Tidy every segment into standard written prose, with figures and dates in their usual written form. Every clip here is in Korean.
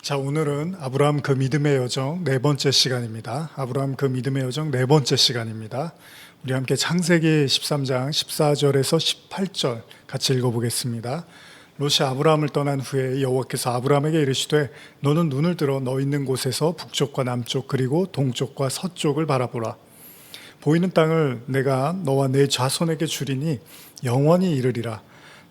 자, 오늘은 아브라함 그 믿음의 여정 네 번째 시간입니다. 아브라함 그 믿음의 여정 네 번째 시간입니다. 우리 함께 창세기 13장 14절에서 18절 같이 읽어보겠습니다. 롯이 아브라함을 떠난 후에 여호와께서 아브라함에게 이르시되 너는 눈을 들어 너 있는 곳에서 북쪽과 남쪽 그리고 동쪽과 서쪽을 바라보라. 보이는 땅을 내가 너와 내 자손에게 주리니 영원히 이르리라.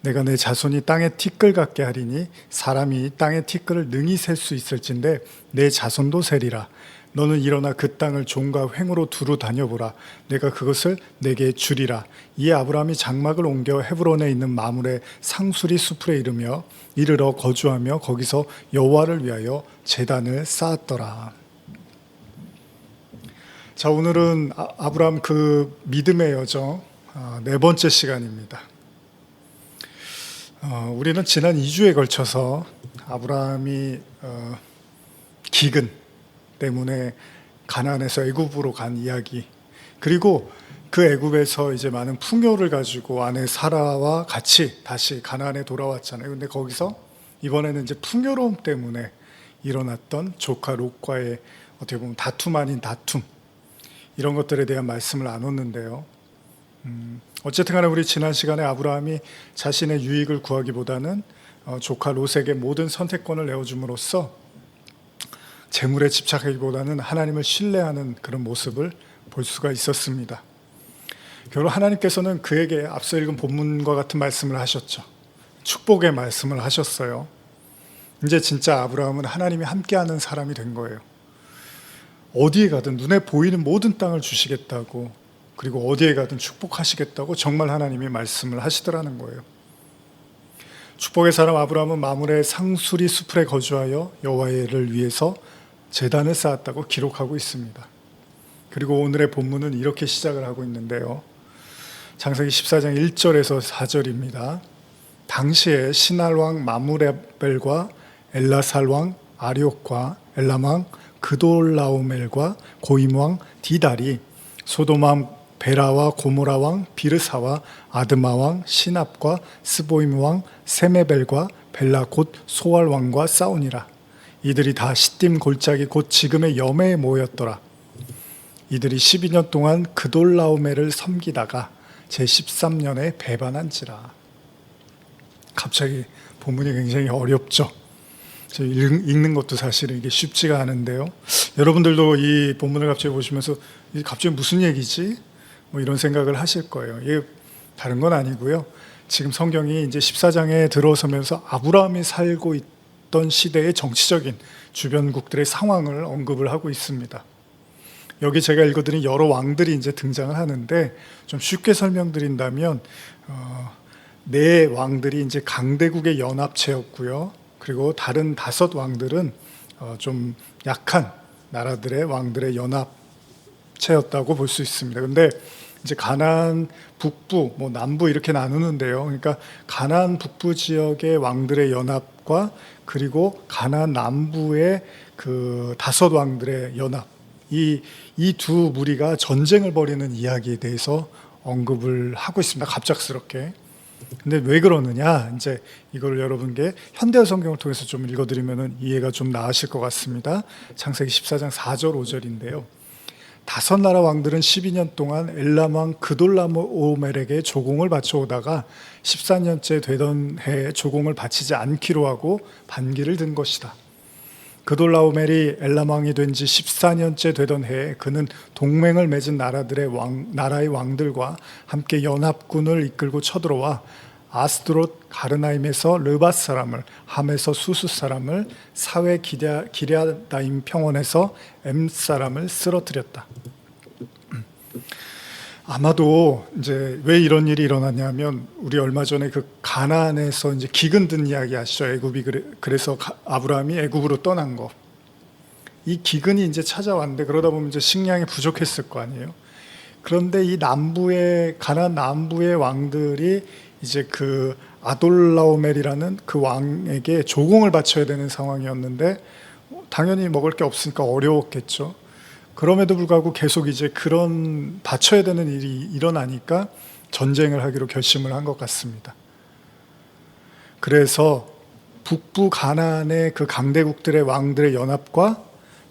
내가 내 자손이 땅의 티끌 같게 하리니 사람이 땅의 티끌을 능히 셀 수 있을진데 내 자손도 세리라. 너는 일어나 그 땅을 종과 횡으로 두루 다녀보라. 내가 그것을 내게 주리라. 이에 아브라함이 장막을 옮겨 헤브론에 있는 마물의 상수리 숲에 이르러 거주하며 거기서 여호와를 위하여 제단을 쌓았더라. 자, 오늘은 아브라함 그 믿음의 여정 네 번째 시간입니다. 우리는 지난 2주에 걸쳐서 아브라함이 기근 때문에 가나안에서 애굽으로 간 이야기, 그리고 그 애굽에서 이제 많은 풍요를 가지고 아내 사라와 같이 다시 가나안에 돌아왔잖아요. 근데 거기서 이번에는 이제 풍요로움 때문에 일어났던 조카 롯과의 어떻게 보면 다툼 아닌 다툼, 이런 것들에 대한 말씀을 나눴는데요. 어쨌든 간에 우리 지난 시간에 아브라함이 자신의 유익을 구하기보다는 조카 롯에게 모든 선택권을 내어줌으로써 재물에 집착하기보다는 하나님을 신뢰하는 그런 모습을 볼 수가 있었습니다. 결국 하나님께서는 그에게 앞서 읽은 본문과 같은 말씀을 하셨죠. 축복의 말씀을 하셨어요. 이제 진짜 아브라함은 하나님이 함께하는 사람이 된 거예요. 어디에 가든 눈에 보이는 모든 땅을 주시겠다고, 그리고 어디에 가든 축복하시겠다고 정말 하나님이 말씀을 하시더라는 거예요. 축복의 사람 아브라함은 마물의 상수리 숲에 거주하여 여호와를 위해서 제단을 쌓았다고 기록하고 있습니다. 그리고 오늘의 본문은 이렇게 시작을 하고 있는데요. 창세기 14장 1절에서 4절입니다. 당시에 시날 왕 마무레벨과 엘라살 왕 아리옥과 엘람 왕 그돌라오멜과 고임 왕 디달이 소돔 왕 베라와 고모라 왕 비르사와 아드마 왕 시납과 스보임 왕 세메벨과 벨라 곧 소알 왕과 싸우니라. 이들이 다 시딤 골짜기 곧 지금의 여매에 모였더라. 이들이 12년 동안 그돌라오멜을 섬기다가 제13년에 배반한지라. 갑자기 본문이 굉장히 어렵죠. 읽는 것도 사실은 이게 쉽지가 않은데요. 여러분들도 이 본문을 갑자기 보시면서 갑자기 무슨 얘기지? 뭐 이런 생각을 하실 거예요. 이게 다른 건 아니고요. 지금 성경이 이제 14장에 들어서면서 아브라함이 살고 있던 시대의 정치적인 주변국들의 상황을 언급을 하고 있습니다. 여기 제가 읽어드린 여러 왕들이 이제 등장을 하는데, 좀 쉽게 설명드린다면 네 왕들이 이제 강대국의 연합체였고요. 그리고 다른 5 왕들은 좀 약한 나라들의 왕들의 연합체였다고 볼 수 있습니다. 근데 이제 가나안 북부, 뭐 남부 이렇게 나누는데요. 그러니까 가나안 북부 지역의 왕들의 연합과 그리고 가나안 남부의 그 5 왕들의 연합, 이 두 무리가 전쟁을 벌이는 이야기에 대해서 언급을 하고 있습니다. 갑작스럽게. 근데 왜 그러느냐? 이제 이걸 여러분께 현대어 성경을 통해서 좀 읽어드리면 이해가 좀 나으실 것 같습니다. 창세기 14장 4절 5절인데요. 5 나라 왕들은 12년 동안 엘람 왕 그돌라오멜에게 조공을 바쳐오다가 14년째 되던 해에 조공을 바치지 않기로 하고 반기를 든 것이다. 그돌라오멜이 엘람 왕이 된 지 14년째 되던 해에 그는 동맹을 맺은 나라의 왕들과 함께 연합군을 이끌고 쳐들어와 아스드롯 가르나임에서 르밧 사람을, 함에서 수수 사람을, 사웨 기랴다임 평원에서 엠 사람을 쓰러뜨렸다. 아마도 이제 왜 이런 일이 일어났냐면, 우리 얼마 전에 그 가나안에서 이제 기근 든 이야기 아시죠? 애굽이 그래서 아브라함이 애굽으로 떠난 거. 이 기근이 이제 찾아왔는데, 그러다 보면 이제 식량이 부족했을 거 아니에요. 그런데 이 가나안 남부의 왕들이 이제 그 아돌라오멜이라는 그 왕에게 조공을 바쳐야 되는 상황이었는데, 당연히 먹을 게 없으니까 어려웠겠죠. 그럼에도 불구하고 계속 이제 그런 바쳐야 되는 일이 일어나니까 전쟁을 하기로 결심을 한 것 같습니다. 그래서 북부 가나안의 그 강대국들의 왕들의 연합과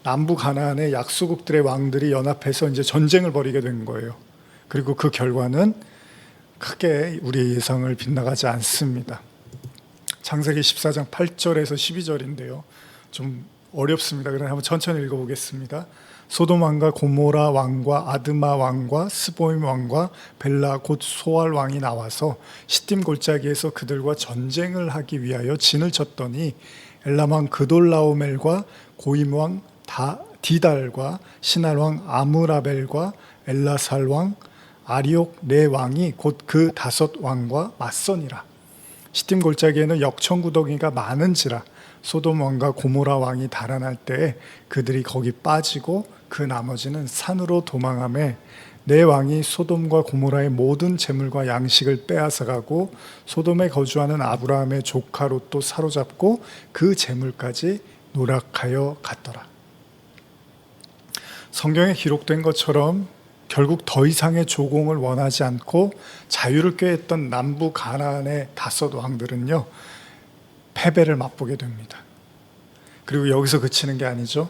남부 가나안의 약소국들의 왕들이 연합해서 이제 전쟁을 벌이게 된 거예요. 그리고 그 결과는 크게 우리의 예상을 빗나가지 않습니다. 창세기 14장 8절에서 12절인데요. 좀 어렵습니다. 그러나 한번 천천히 읽어보겠습니다. 소돔 왕과 고모라 왕과 아드마 왕과 스보임 왕과 벨라 곧 소알 왕이 나와서 시딤 골짜기에서 그들과 전쟁을 하기 위하여 진을 쳤더니 엘람 왕 그돌라오멜과 고임 왕 디달과 시날 왕 아므라벨과 엘라살 왕 아리옥 네 왕이 곧 그 5 왕과 맞서니라. 시딤 골짜기에는 역청구덩이가 많은지라 소돔 왕과 고모라 왕이 달아날 때에 그들이 거기 빠지고 그 나머지는 산으로 도망하매 네 왕이 소돔과 고모라의 모든 재물과 양식을 빼앗아가고 소돔에 거주하는 아브라함의 조카 롯도 사로잡고 그 재물까지 노략하여 갔더라. 성경에 기록된 것처럼 결국 더 이상의 조공을 원하지 않고 자유를 꾀했던 남부 가나안의 5 왕들은요, 패배를 맛보게 됩니다. 그리고 여기서 그치는 게 아니죠.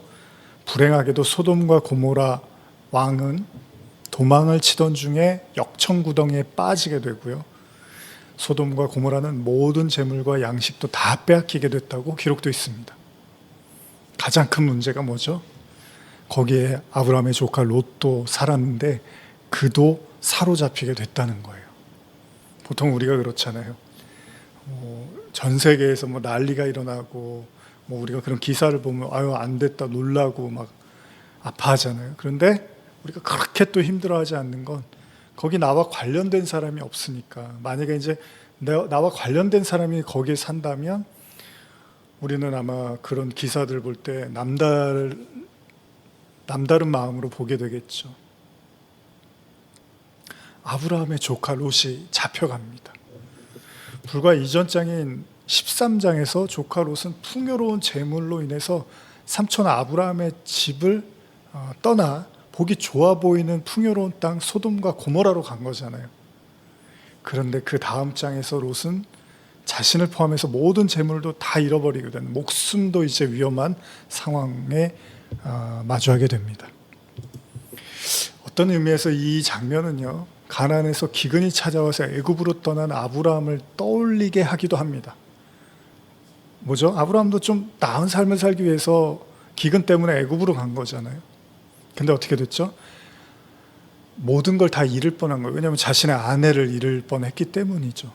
불행하게도 소돔과 고모라 왕은 도망을 치던 중에 역청구덩이에 빠지게 되고요. 소돔과 고모라는 모든 재물과 양식도 다 빼앗기게 됐다고 기록되어 있습니다. 가장 큰 문제가 뭐죠? 거기에 아브라함의 조카 롯도 살았는데 그도 사로잡히게 됐다는 거예요. 보통 우리가 그렇잖아요. 전 세계에서 난리가 일어나고 우리가 그런 기사를 보면 아유 안 됐다 놀라고 막 아파하잖아요. 그런데 우리가 그렇게 또 힘들어하지 않는 건 거기 나와 관련된 사람이 없으니까. 만약에 이제 나와 관련된 사람이 거기에 산다면 우리는 아마 그런 기사들 볼 때 남다른 마음으로 보게 되겠죠. 아브라함의 조카 롯이 잡혀갑니다. 불과 이전 장인 13장에서 조카 롯은 풍요로운 재물로 인해서 삼촌 아브라함의 집을 떠나 보기 좋아 보이는 풍요로운 땅 소돔과 고모라로 간 거잖아요. 그런데 그 다음 장에서 롯은 자신을 포함해서 모든 재물도 다 잃어버리게 되는, 목숨도 이제 위험한 상황에 마주하게 됩니다. 어떤 의미에서 이 장면은요, 가나안에서 기근이 찾아와서 애굽으로 떠난 아브라함을 떠올리게 하기도 합니다. 뭐죠? 아브라함도 좀 나은 삶을 살기 위해서 기근 때문에 애굽으로 간 거잖아요. 근데 어떻게 됐죠? 모든 걸 다 잃을 뻔한 거예요. 왜냐하면 자신의 아내를 잃을 뻔했기 때문이죠.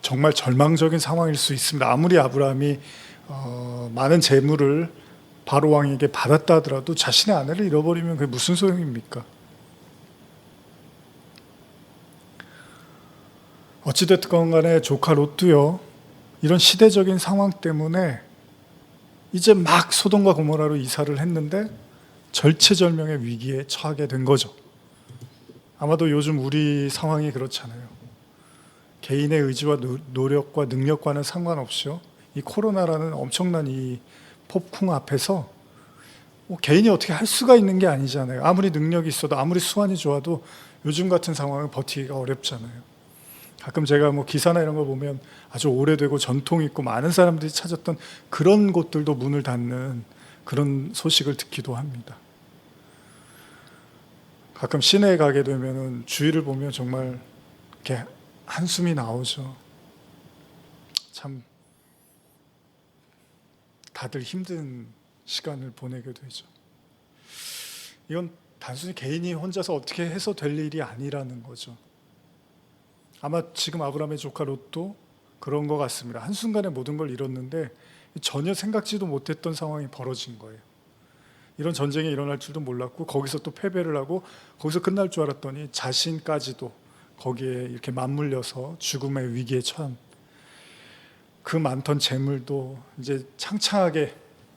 정말 절망적인 상황일 수 있습니다. 아무리 아브라함이 많은 재물을 바로 왕에게 받았다 하더라도 자신의 아내를 잃어버리면 그게 무슨 소용입니까? 어찌됐건 간에 조카 롯도요, 이런 시대적인 상황 때문에 이제 막 소돔과 고모라로 이사를 했는데 절체절명의 위기에 처하게 된 거죠. 아마도 요즘 우리 상황이 그렇잖아요. 개인의 의지와 노력과 능력과는 상관없이요, 이 코로나라는 엄청난 이 폭풍 앞에서 개인이 어떻게 할 수가 있는 게 아니잖아요. 아무리 능력이 있어도 아무리 수완이 좋아도 요즘 같은 상황은 버티기가 어렵잖아요. 가끔 제가 기사나 이런 거 보면 아주 오래되고 전통 있고 많은 사람들이 찾았던 그런 곳들도 문을 닫는 그런 소식을 듣기도 합니다. 가끔 시내에 가게 되면 주위를 보면 정말 이렇게 한숨이 나오죠. 참 다들 힘든 시간을 보내게 되죠. 이건 단순히 개인이 혼자서 어떻게 해서 될 일이 아니라는 거죠. 아마 지금 아브라함의 조카 롯도 그런 것 같습니다. 한순간에 모든 걸 잃었는데 전혀 생각지도 못했던 상황이 벌어진 거예요. 이런 전쟁이 일어날 줄도 몰랐고 거기서 또 패배를 하고 거기서 끝날 줄 알았더니 자신까지도 거기에 이렇게 맞물려서 죽음의 위기에 처한, 그 많던 재물도 이제 창창하게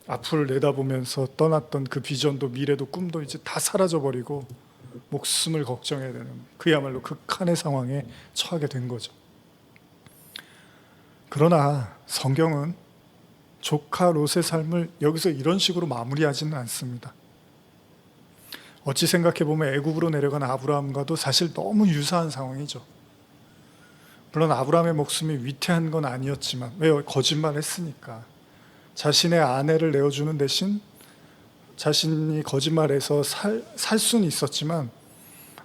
앞을 내다보면서 떠났던 그 비전도 미래도 꿈도 이제 다 사라져버리고 목숨을 걱정해야 되는, 그야말로 극한의 상황에 처하게 된 거죠. 그러나 성경은 조카 롯의 삶을 여기서 이런 식으로 마무리하지는 않습니다. 어찌 생각해보면 애굽으로 내려간 아브라함과도 사실 너무 유사한 상황이죠. 물론 아브라함의 목숨이 위태한 건 아니었지만, 왜요? 거짓말했으니까. 자신의 아내를 내어주는 대신 자신이 거짓말해서 살 수는 있었지만,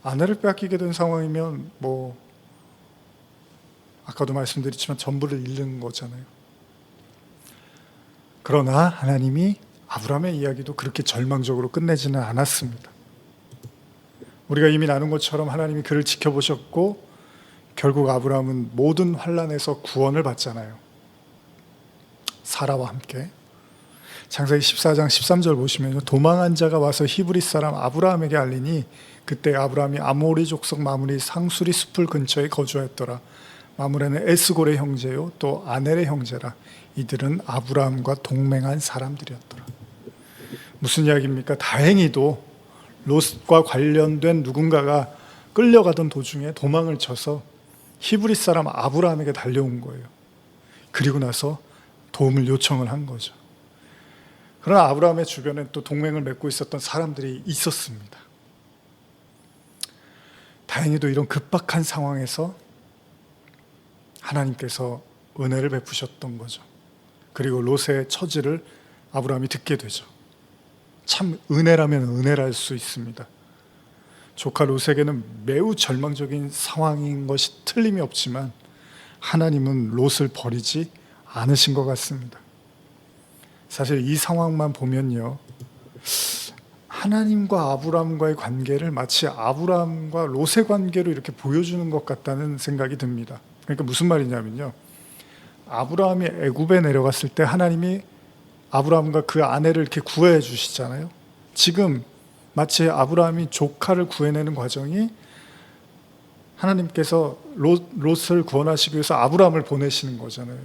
아내를 뺏기게 된 상황이면 아까도 말씀드렸지만 전부를 잃는 거잖아요. 그러나 하나님이 아브라함의 이야기도 그렇게 절망적으로 끝내지는 않았습니다. 우리가 이미 나눈 것처럼 하나님이 그를 지켜보셨고 결국 아브라함은 모든 환난에서 구원을 받잖아요. 사라와 함께. 창세기 14장 13절 보시면 도망한 자가 와서 히브리 사람 아브라함에게 알리니 그때 아브라함이 아모리 족속 마므리 상수리 숲을 근처에 거주하였더라. 마므레는 에스골의 형제요 또 아넬의 형제라. 이들은 아브라함과 동맹한 사람들이었더라. 무슨 이야기입니까? 다행히도 롯과 관련된 누군가가 끌려가던 도중에 도망을 쳐서 히브리 사람 아브라함에게 달려온 거예요. 그리고 나서 도움을 요청을 한 거죠. 그러나 아브라함의 주변에 또 동맹을 맺고 있었던 사람들이 있었습니다. 다행히도 이런 급박한 상황에서 하나님께서 은혜를 베푸셨던 거죠. 그리고 롯의 처지를 아브라함이 듣게 되죠. 참 은혜라면 은혜랄 수 있습니다. 조카 롯에게는 매우 절망적인 상황인 것이 틀림이 없지만 하나님은 롯을 버리지 않으신 것 같습니다. 사실 이 상황만 보면요, 하나님과 아브라함과의 관계를 마치 아브라함과 롯의 관계로 이렇게 보여주는 것 같다는 생각이 듭니다. 그러니까 무슨 말이냐면요, 아브라함이 애굽에 내려갔을 때 하나님이 아브라함과 그 아내를 이렇게 구해 주시잖아요. 지금 마치 아브라함이 조카를 구해내는 과정이 하나님께서 롯을 구원하시기 위해서 아브라함을 보내시는 거잖아요.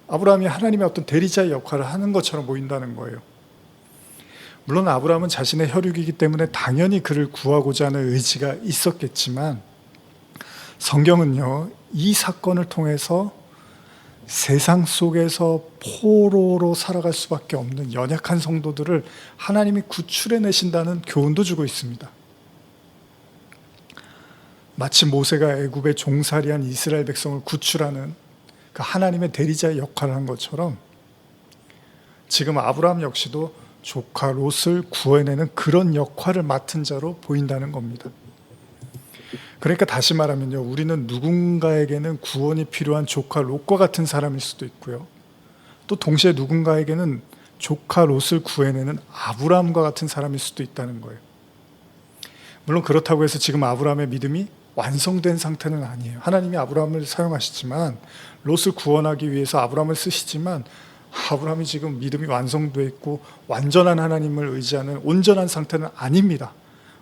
아브라함이 하나님의 어떤 대리자의 역할을 하는 것처럼 보인다는 거예요. 물론 아브라함은 자신의 혈육이기 때문에 당연히 그를 구하고자 하는 의지가 있었겠지만 성경은요, 이 사건을 통해서 세상 속에서 포로로 살아갈 수밖에 없는 연약한 성도들을 하나님이 구출해내신다는 교훈도 주고 있습니다. 마치 모세가 애굽에 종살이한 이스라엘 백성을 구출하는 그 하나님의 대리자의 역할을 한 것처럼 지금 아브라함 역시도 조카 롯을 구해내는 그런 역할을 맡은 자로 보인다는 겁니다. 그러니까 다시 말하면요, 우리는 누군가에게는 구원이 필요한 조카 롯과 같은 사람일 수도 있고요, 또 동시에 누군가에게는 조카 롯을 구해내는 아브라함과 같은 사람일 수도 있다는 거예요. 물론 그렇다고 해서 지금 아브라함의 믿음이 완성된 상태는 아니에요. 하나님이 아브라함을 사용하시지만, 롯을 구원하기 위해서 아브라함을 쓰시지만 아브라함이 지금 믿음이 완성되어 있고 완전한 하나님을 의지하는 온전한 상태는 아닙니다.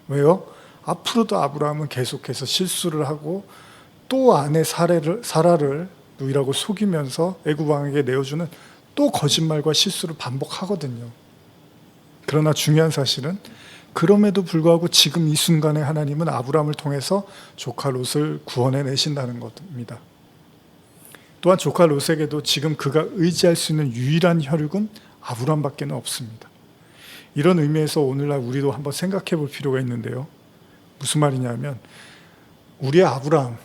왜요? 앞으로도 아브라함은 계속해서 실수를 하고 또 아내 사라를 누이라고 속이면서 애굽 왕에게 내어주는 또 거짓말과 실수를 반복하거든요. 그러나 중요한 사실은 그럼에도 불구하고 지금 이 순간에 하나님은 아브라함을 통해서 조카 롯을 구원해 내신다는 겁니다. 또한 조카 롯에게도 지금 그가 의지할 수 있는 유일한 혈육은 아브라함밖에 없습니다. 이런 의미에서 오늘날 우리도 한번 생각해 볼 필요가 있는데요, 무슨 말이냐면 우리의 아브라함,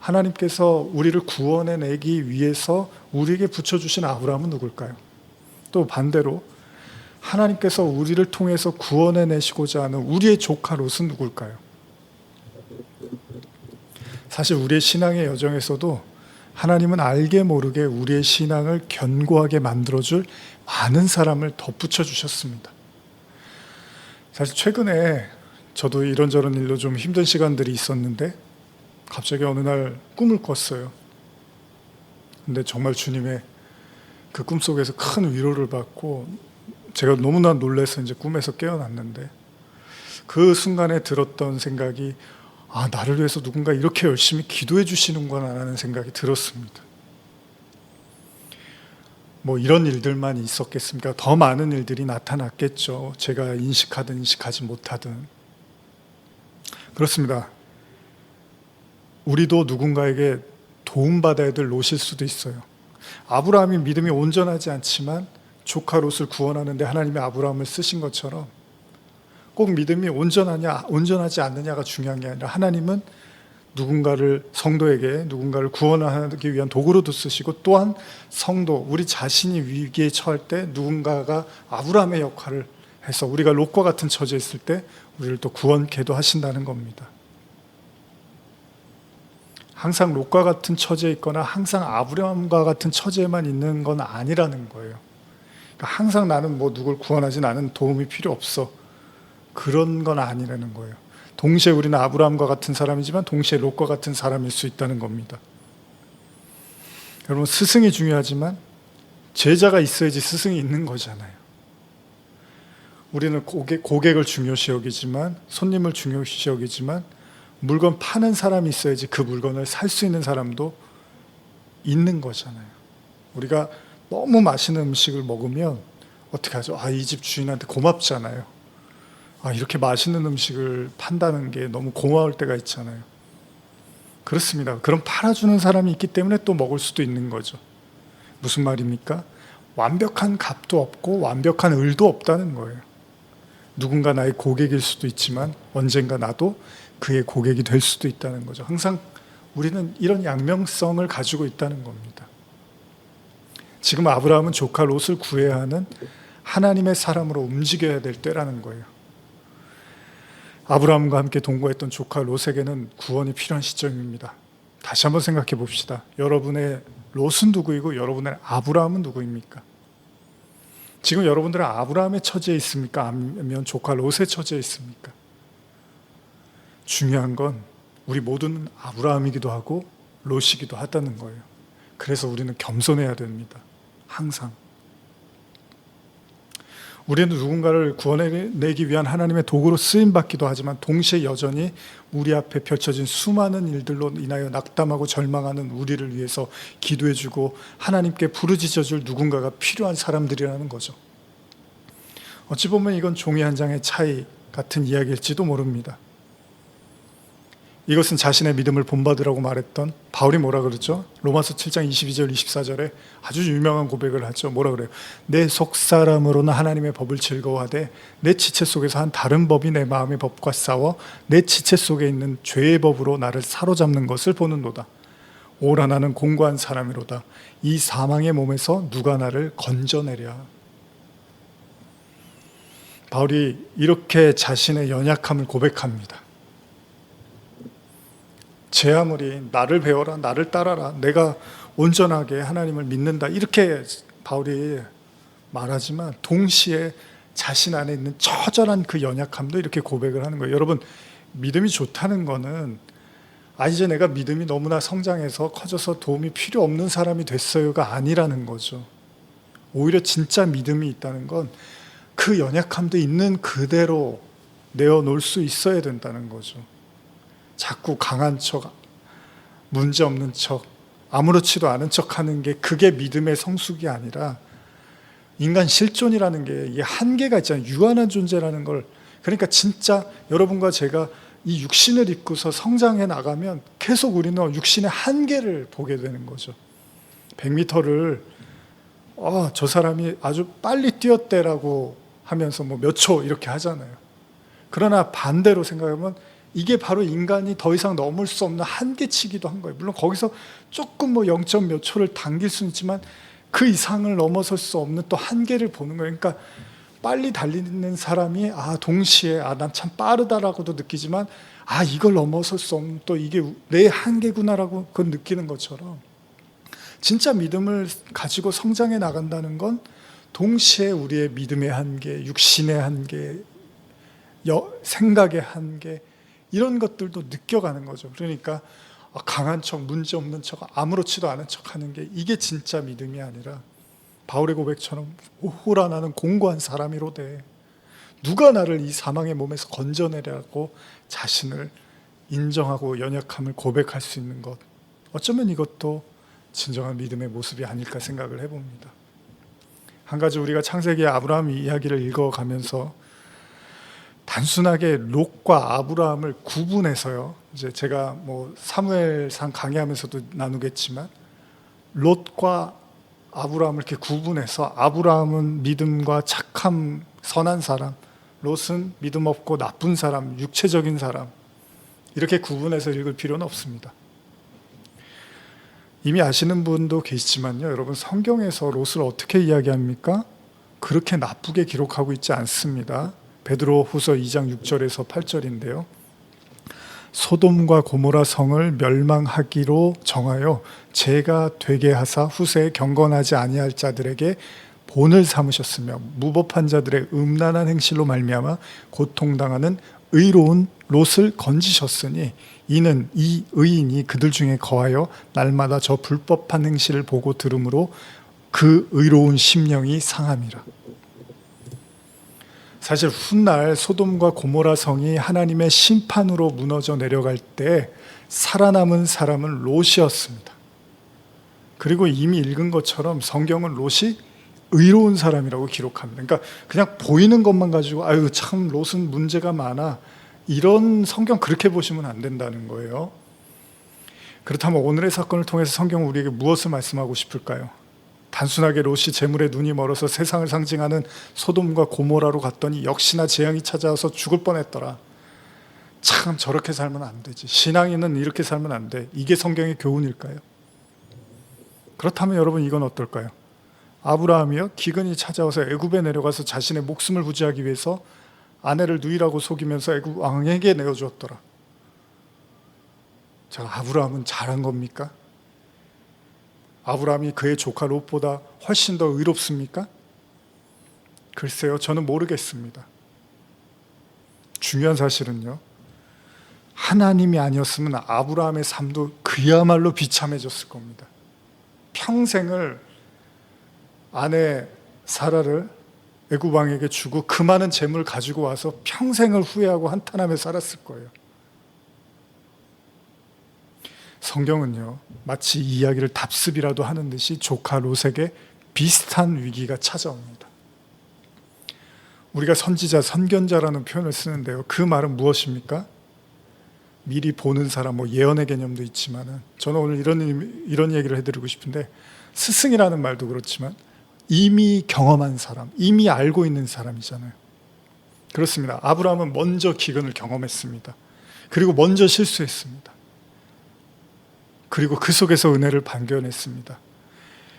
하나님께서 우리를 구원해내기 위해서 우리에게 붙여주신 아브라함은 누굴까요? 또 반대로 하나님께서 우리를 통해서 구원해내시고자 하는 우리의 조카 롯은 누굴까요? 사실 우리의 신앙의 여정에서도 하나님은 알게 모르게 우리의 신앙을 견고하게 만들어줄 많은 사람을 덧붙여 주셨습니다. 사실 최근에 저도 이런저런 일로 좀 힘든 시간들이 있었는데 갑자기 어느 날 꿈을 꿨어요. 근데 정말 주님의 그 꿈속에서 큰 위로를 받고 제가 너무나 놀라서 이제 꿈에서 깨어났는데, 그 순간에 들었던 생각이 나를 위해서 누군가 이렇게 열심히 기도해 주시는구나 라는 생각이 들었습니다. 이런 일들만 있었겠습니까? 더 많은 일들이 나타났겠죠. 제가 인식하든 인식하지 못하든. 그렇습니다. 우리도 누군가에게 도움받아야 될 롯일 수도 있어요. 아브라함이 믿음이 온전하지 않지만 조카 롯을 구원하는데 하나님이 아브라함을 쓰신 것처럼 꼭 믿음이 온전하냐 온전하지 않느냐가 중요한 게 아니라 하나님은 누군가를 성도에게 누군가를 구원하기 위한 도구로도 쓰시고 또한 성도 우리 자신이 위기에 처할 때 누군가가 아브라함의 역할을 해서 우리가 롯과 같은 처지에 있을 때 우리를 또 구원케도 하신다는 겁니다. 항상 롯과 같은 처지에 있거나 항상 아브라함과 같은 처지에만 있는 건 아니라는 거예요. 그러니까 항상 나는 뭐 누굴 구원하지 나는 도움이 필요 없어. 그런 건 아니라는 거예요. 동시에 우리는 아브라함과 같은 사람이지만 동시에 롯과 같은 사람일 수 있다는 겁니다. 여러분 스승이 중요하지만 제자가 있어야지 스승이 있는 거잖아요. 우리는 고객을 중요시 여기지만 손님을 중요시 여기지만 물건 파는 사람이 있어야지 그 물건을 살 수 있는 사람도 있는 거잖아요. 우리가 너무 맛있는 음식을 먹으면 어떻게 하죠? 이 집 주인한테 고맙잖아요. 이렇게 맛있는 음식을 판다는 게 너무 고마울 때가 있잖아요. 그렇습니다. 그럼 팔아주는 사람이 있기 때문에 또 먹을 수도 있는 거죠. 무슨 말입니까? 완벽한 값도 없고 완벽한 을도 없다는 거예요. 누군가 나의 고객일 수도 있지만 언젠가 나도 그의 고객이 될 수도 있다는 거죠. 항상 우리는 이런 양면성을 가지고 있다는 겁니다. 지금 아브라함은 조카 롯을 구해야 하는 하나님의 사람으로 움직여야 될 때라는 거예요. 아브라함과 함께 동거했던 조카 롯에게는 구원이 필요한 시점입니다. 다시 한번 생각해 봅시다. 여러분의 롯은 누구이고 여러분의 아브라함은 누구입니까? 지금 여러분들은 아브라함의 처지에 있습니까? 아니면 조카 롯의 처지에 있습니까? 중요한 건 우리 모두는 아브라함이기도 하고 롯이기도 하다는 거예요. 그래서 우리는 겸손해야 됩니다. 항상. 우리는 누군가를 구원해내기 위한 하나님의 도구로 쓰임받기도 하지만 동시에 여전히 우리 앞에 펼쳐진 수많은 일들로 인하여 낙담하고 절망하는 우리를 위해서 기도해주고 하나님께 부르짖어줄 누군가가 필요한 사람들이라는 거죠. 어찌 보면 이건 종이 한 장의 차이 같은 이야기일지도 모릅니다. 이것은 자신의 믿음을 본받으라고 말했던 바울이 뭐라 그러죠? 로마서 7장 22절 24절에 아주 유명한 고백을 하죠. 뭐라 그래요? 내 속사람으로는 하나님의 법을 즐거워하되 내 지체 속에서 한 다른 법이 내 마음의 법과 싸워 내 지체 속에 있는 죄의 법으로 나를 사로잡는 것을 보는도다. 오라 나는 공고한 사람이로다. 이 사망의 몸에서 누가 나를 건져내랴. 바울이 이렇게 자신의 연약함을 고백합니다. 제 아무리 나를 배워라, 나를 따라라, 내가 온전하게 하나님을 믿는다 이렇게 바울이 말하지만 동시에 자신 안에 있는 처절한 그 연약함도 이렇게 고백을 하는 거예요. 여러분 믿음이 좋다는 거는 이제 내가 믿음이 너무나 성장해서 커져서 도움이 필요 없는 사람이 됐어요가 아니라는 거죠. 오히려 진짜 믿음이 있다는 건 그 연약함도 있는 그대로 내어놓을 수 있어야 된다는 거죠. 자꾸 강한 척, 문제없는 척, 아무렇지도 않은 척 하는 게 그게 믿음의 성숙이 아니라 인간 실존이라는 게 이 한계가 있잖아요. 유한한 존재라는 걸. 그러니까 진짜 여러분과 제가 이 육신을 입고서 성장해 나가면 계속 우리는 육신의 한계를 보게 되는 거죠. 100m를 저 사람이 아주 빨리 뛰었대라고 하면서 뭐 몇 초 이렇게 하잖아요. 그러나 반대로 생각하면 이게 바로 인간이 더 이상 넘을 수 없는 한계치기도 한 거예요. 물론 거기서 조금 뭐 0. 몇 초를 당길 수는 있지만 그 이상을 넘어설 수 없는 또 한계를 보는 거예요. 그러니까 빨리 달리는 사람이 동시에 난 참 빠르다라고도 느끼지만 이걸 넘어설 수 없는 또 이게 내 한계구나라고 그걸 느끼는 것처럼 진짜 믿음을 가지고 성장해 나간다는 건 동시에 우리의 믿음의 한계, 육신의 한계, 생각의 한계 이런 것들도 느껴가는 거죠. 그러니까 강한 척, 문제없는 척, 아무렇지도 않은 척하는 게 이게 진짜 믿음이 아니라 바울의 고백처럼 오호라 나는 공고한 사람이로되 누가 나를 이 사망의 몸에서 건져내려고 자신을 인정하고 연약함을 고백할 수 있는 것, 어쩌면 이것도 진정한 믿음의 모습이 아닐까 생각을 해봅니다. 한 가지 우리가 창세기의 아브라함 이야기를 읽어가면서 단순하게 롯과 아브라함을 구분해서요. 이제 제가 뭐 사무엘상 강의하면서도 나누겠지만 롯과 아브라함을 이렇게 구분해서 아브라함은 믿음과 착함, 선한 사람, 롯은 믿음 없고 나쁜 사람, 육체적인 사람 이렇게 구분해서 읽을 필요는 없습니다. 이미 아시는 분도 계시지만요, 여러분, 성경에서 롯을 어떻게 이야기합니까? 그렇게 나쁘게 기록하고 있지 않습니다. 베드로후서 2장 6절에서 8절인데요. 소돔과 고모라 성을 멸망하기로 정하여 죄가 되게 하사 후세에 경건하지 아니할 자들에게 본을 삼으셨으며 무법한 자들의 음란한 행실로 말미암아 고통당하는 의로운 롯을 건지셨으니 이는 이 의인이 그들 중에 거하여 날마다 저 불법한 행실을 보고 들으므로 그 의로운 심령이 상함이라. 사실 훗날 소돔과 고모라 성이 하나님의 심판으로 무너져 내려갈 때 살아남은 사람은 롯이었습니다. 그리고 이미 읽은 것처럼 성경은 롯이 의로운 사람이라고 기록합니다. 그러니까 그냥 보이는 것만 가지고 아유 참 롯은 문제가 많아, 이런 성경 그렇게 보시면 안 된다는 거예요. 그렇다면 오늘의 사건을 통해서 성경은 우리에게 무엇을 말씀하고 싶을까요? 단순하게 롯이 재물에 눈이 멀어서 세상을 상징하는 소돔과 고모라로 갔더니 역시나 재앙이 찾아와서 죽을 뻔했더라, 참 저렇게 살면 안 되지, 신앙인은 이렇게 살면 안 돼, 이게 성경의 교훈일까요? 그렇다면 여러분, 이건 어떨까요? 아브라함이요, 기근이 찾아와서 애굽에 내려가서 자신의 목숨을 부지하기 위해서 아내를 누이라고 속이면서 애굽 왕에게 내어주었더라. 자, 아브라함은 잘한 겁니까? 아브라함이 그의 조카 롯보다 훨씬 더 의롭습니까? 글쎄요, 저는 모르겠습니다. 중요한 사실은요, 하나님이 아니었으면 아브라함의 삶도 그야말로 비참해졌을 겁니다. 평생을 아내 사라를 애굽 왕에게 주고 그 많은 재물을 가지고 와서 평생을 후회하고 한탄하며 살았을 거예요. 성경은요, 마치 이 이야기를 답습이라도 하는 듯이 조카 롯에게 비슷한 위기가 찾아옵니다. 우리가 선지자, 선견자라는 표현을 쓰는데요, 그 말은 무엇입니까? 미리 보는 사람, 예언의 개념도 있지만은, 저는 오늘 이런 얘기를 해드리고 싶은데, 스승이라는 말도 그렇지만 이미 경험한 사람, 이미 알고 있는 사람이잖아요. 그렇습니다. 아브라함은 먼저 기근을 경험했습니다. 그리고 먼저 실수했습니다. 그리고 그 속에서 은혜를 발견했습니다.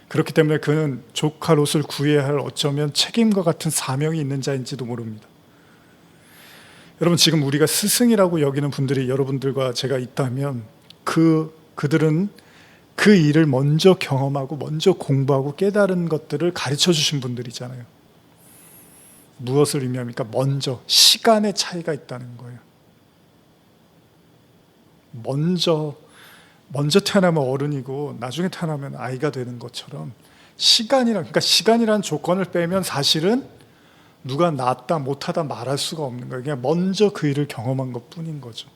그렇기 때문에 그는 조카 롯을 구해야 할 어쩌면 책임과 같은 사명이 있는 자인지도 모릅니다. 여러분, 지금 우리가 스승이라고 여기는 분들이 여러분들과 제가 있다면 그들은 그 일을 먼저 경험하고 먼저 공부하고 깨달은 것들을 가르쳐 주신 분들이잖아요. 무엇을 의미합니까? 먼저, 시간의 차이가 있다는 거예요. 먼저 태어나면 어른이고 나중에 태어나면 아이가 되는 것처럼 그러니까 시간이라는 조건을 빼면 사실은 누가 낫다 못하다 말할 수가 없는 거예요. 그냥 먼저 그 일을 경험한 것뿐인 거죠.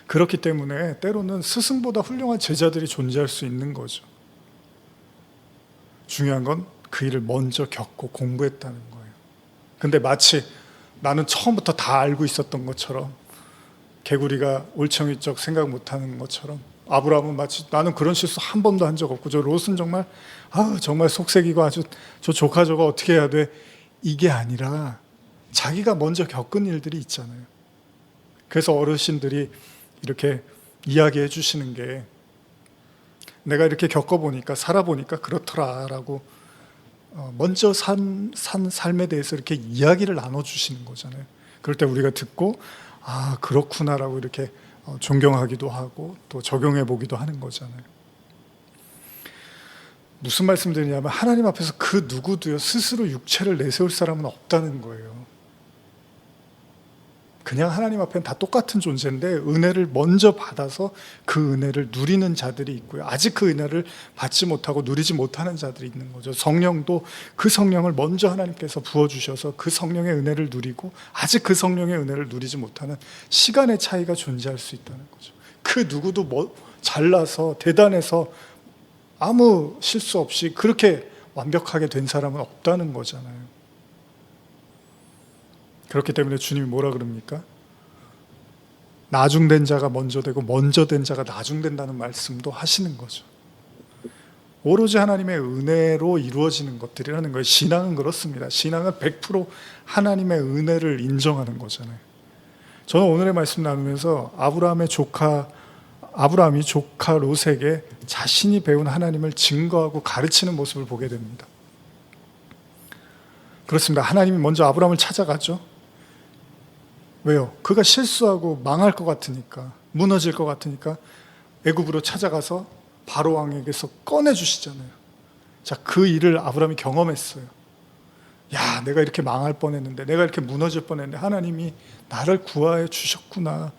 그렇기 때문에 때로는 스승보다 훌륭한 제자들이 존재할 수 있는 거죠. 중요한 건 그 일을 먼저 겪고 공부했다는 거예요. 근데 마치 나는 처음부터 다 알고 있었던 것처럼, 개구리가 올챙이적 생각 못하는 것처럼, 아브라함은 마치 나는 그런 실수 한 번도 한 적 없고, 저 롯은 정말 속색이고 아주 저 조카 저거 어떻게 해야 돼, 이게 아니라 자기가 먼저 겪은 일들이 있잖아요. 그래서 어르신들이 이렇게 이야기해 주시는 게, 내가 이렇게 겪어보니까 살아보니까 그렇더라라고 먼저 산 삶에 대해서 이렇게 이야기를 나눠주시는 거잖아요. 그럴 때 우리가 듣고 아 그렇구나라고 이렇게 존경하기도 하고 또 적용해 보기도 하는 거잖아요. 무슨 말씀드리냐면, 하나님 앞에서 그 누구도요 스스로 육체를 내세울 사람은 없다는 거예요. 그냥 하나님 앞에는 다 똑같은 존재인데 은혜를 먼저 받아서 그 은혜를 누리는 자들이 있고요, 아직 그 은혜를 받지 못하고 누리지 못하는 자들이 있는 거죠. 성령도 그 성령을 먼저 하나님께서 부어주셔서 그 성령의 은혜를 누리고 아직 그 성령의 은혜를 누리지 못하는 시간의 차이가 존재할 수 있다는 거죠. 그 누구도 잘나서 대단해서 아무 실수 없이 그렇게 완벽하게 된 사람은 없다는 거잖아요. 그렇기 때문에 주님이 뭐라 그럽니까? 나중된 자가 먼저 되고 먼저 된 자가 나중된다는 말씀도 하시는 거죠. 오로지 하나님의 은혜로 이루어지는 것들이라는 거예요. 신앙은 그렇습니다. 신앙은 100% 하나님의 은혜를 인정하는 거잖아요. 저는 오늘의 말씀 나누면서 아브라함이 조카 롯에게 자신이 배운 하나님을 증거하고 가르치는 모습을 보게 됩니다. 그렇습니다. 하나님이 먼저 아브라함을 찾아가죠. 왜요? 그가 실수하고 망할 것 같으니까, 무너질 것 같으니까 애굽으로 찾아가서 바로 왕에게서 꺼내주시잖아요. 자, 그 일을 아브라함이 경험했어요. 야, 내가 이렇게 망할 뻔했는데, 내가 이렇게 무너질 뻔했는데 하나님이 나를 구하여 주셨구나.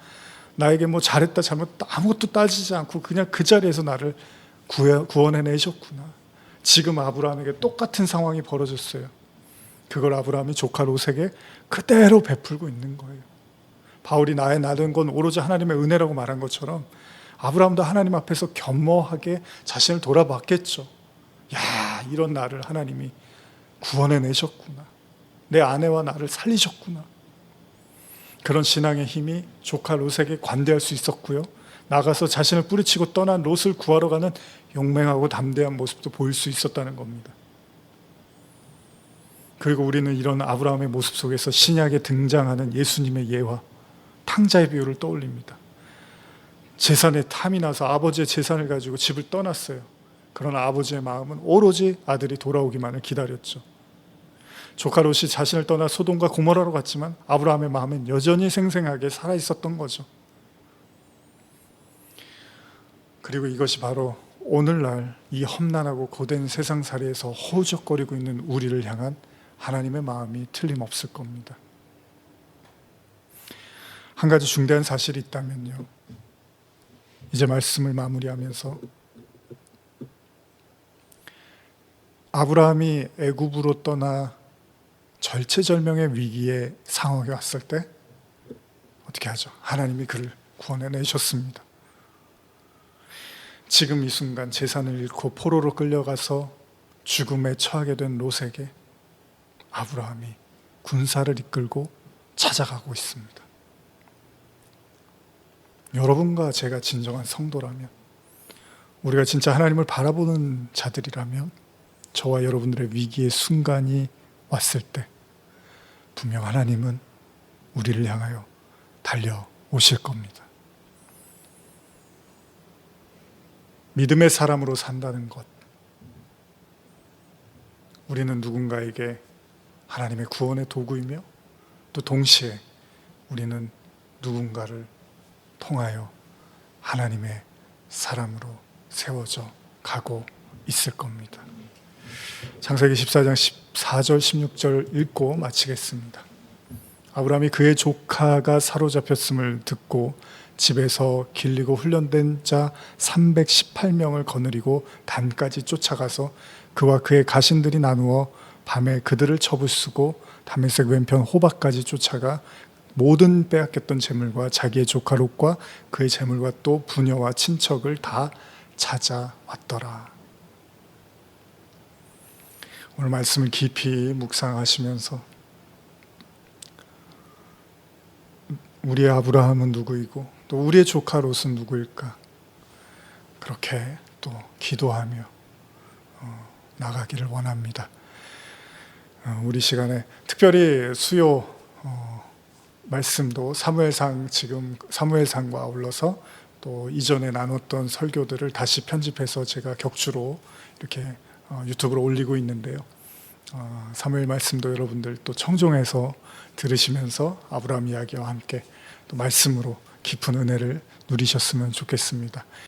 나에게 뭐 잘했다 잘못했다 아무것도 따지지 않고 그냥 그 자리에서 나를 구원해내셨구나. 지금 아브라함에게 똑같은 상황이 벌어졌어요. 그걸 아브라함이 조카 롯에게 그대로 베풀고 있는 거예요. 바울이 나의 나된 건 오로지 하나님의 은혜라고 말한 것처럼 아브라함도 하나님 앞에서 겸허하게 자신을 돌아봤겠죠. 야, 이런 나를 하나님이 구원해내셨구나. 내 아내와 나를 살리셨구나. 그런 신앙의 힘이 조카 롯에게 관대할 수 있었고요. 나가서 자신을 뿌리치고 떠난 롯을 구하러 가는 용맹하고 담대한 모습도 보일 수 있었다는 겁니다. 그리고 우리는 이런 아브라함의 모습 속에서 신약에 등장하는 예수님의 예화, 탕자의 비유를 떠올립니다. 재산에 탐이 나서 아버지의 재산을 가지고 집을 떠났어요. 그러나 아버지의 마음은 오로지 아들이 돌아오기만을 기다렸죠. 조카 롯이 자신을 떠나 소돔과 고모라로 갔지만 아브라함의 마음은 여전히 생생하게 살아있었던 거죠. 그리고 이것이 바로 오늘날 이 험난하고 고된 세상살이에서 허우적거리고 있는 우리를 향한 하나님의 마음이 틀림없을 겁니다. 한 가지 중대한 사실이 있다면요, 이제 말씀을 마무리하면서 아브라함이 애굽으로 떠나 절체절명의 위기의 상황에 왔을 때 어떻게 하죠? 하나님이 그를 구원해내셨습니다. 지금 이 순간 재산을 잃고 포로로 끌려가서 죽음에 처하게 된 롯에게 아브라함이 군사를 이끌고 찾아가고 있습니다. 여러분과 제가 진정한 성도라면, 우리가 진짜 하나님을 바라보는 자들이라면 저와 여러분들의 위기의 순간이 왔을 때 분명 하나님은 우리를 향하여 달려오실 겁니다. 믿음의 사람으로 산다는 것, 우리는 누군가에게 하나님의 구원의 도구이며 또 동시에 우리는 누군가를 통하여 하나님의 사람으로 세워져 가고 있을 겁니다. 창세기 14장 14절 16절 읽고 마치겠습니다. 아브라함이 그의 조카가 사로잡혔음을 듣고 집에서 길리고 훈련된 자 318명을 거느리고 단까지 쫓아가서 그와 그의 가신들이 나누어 밤에 그들을 쳐부수고 다메섹 왼편 호박까지 쫓아가 모든 빼앗겼던 재물과 자기의 조카 롯과 그의 재물과 또 부녀와 친척을 다 찾아왔더라. 오늘 말씀을 깊이 묵상하시면서 우리의 아브라함은 누구이고 또 우리의 조카 롯은 누구일까? 그렇게 또 기도하며 나가기를 원합니다. 우리 시간에 특별히 수요 말씀도 지금 사무엘상과 아울러서 또 이전에 나눴던 설교들을 다시 편집해서 제가 격주로 이렇게 유튜브로 올리고 있는데요. 사무엘 말씀도 여러분들 또 청종해서 들으시면서 아브라함 이야기와 함께 또 말씀으로 깊은 은혜를 누리셨으면 좋겠습니다.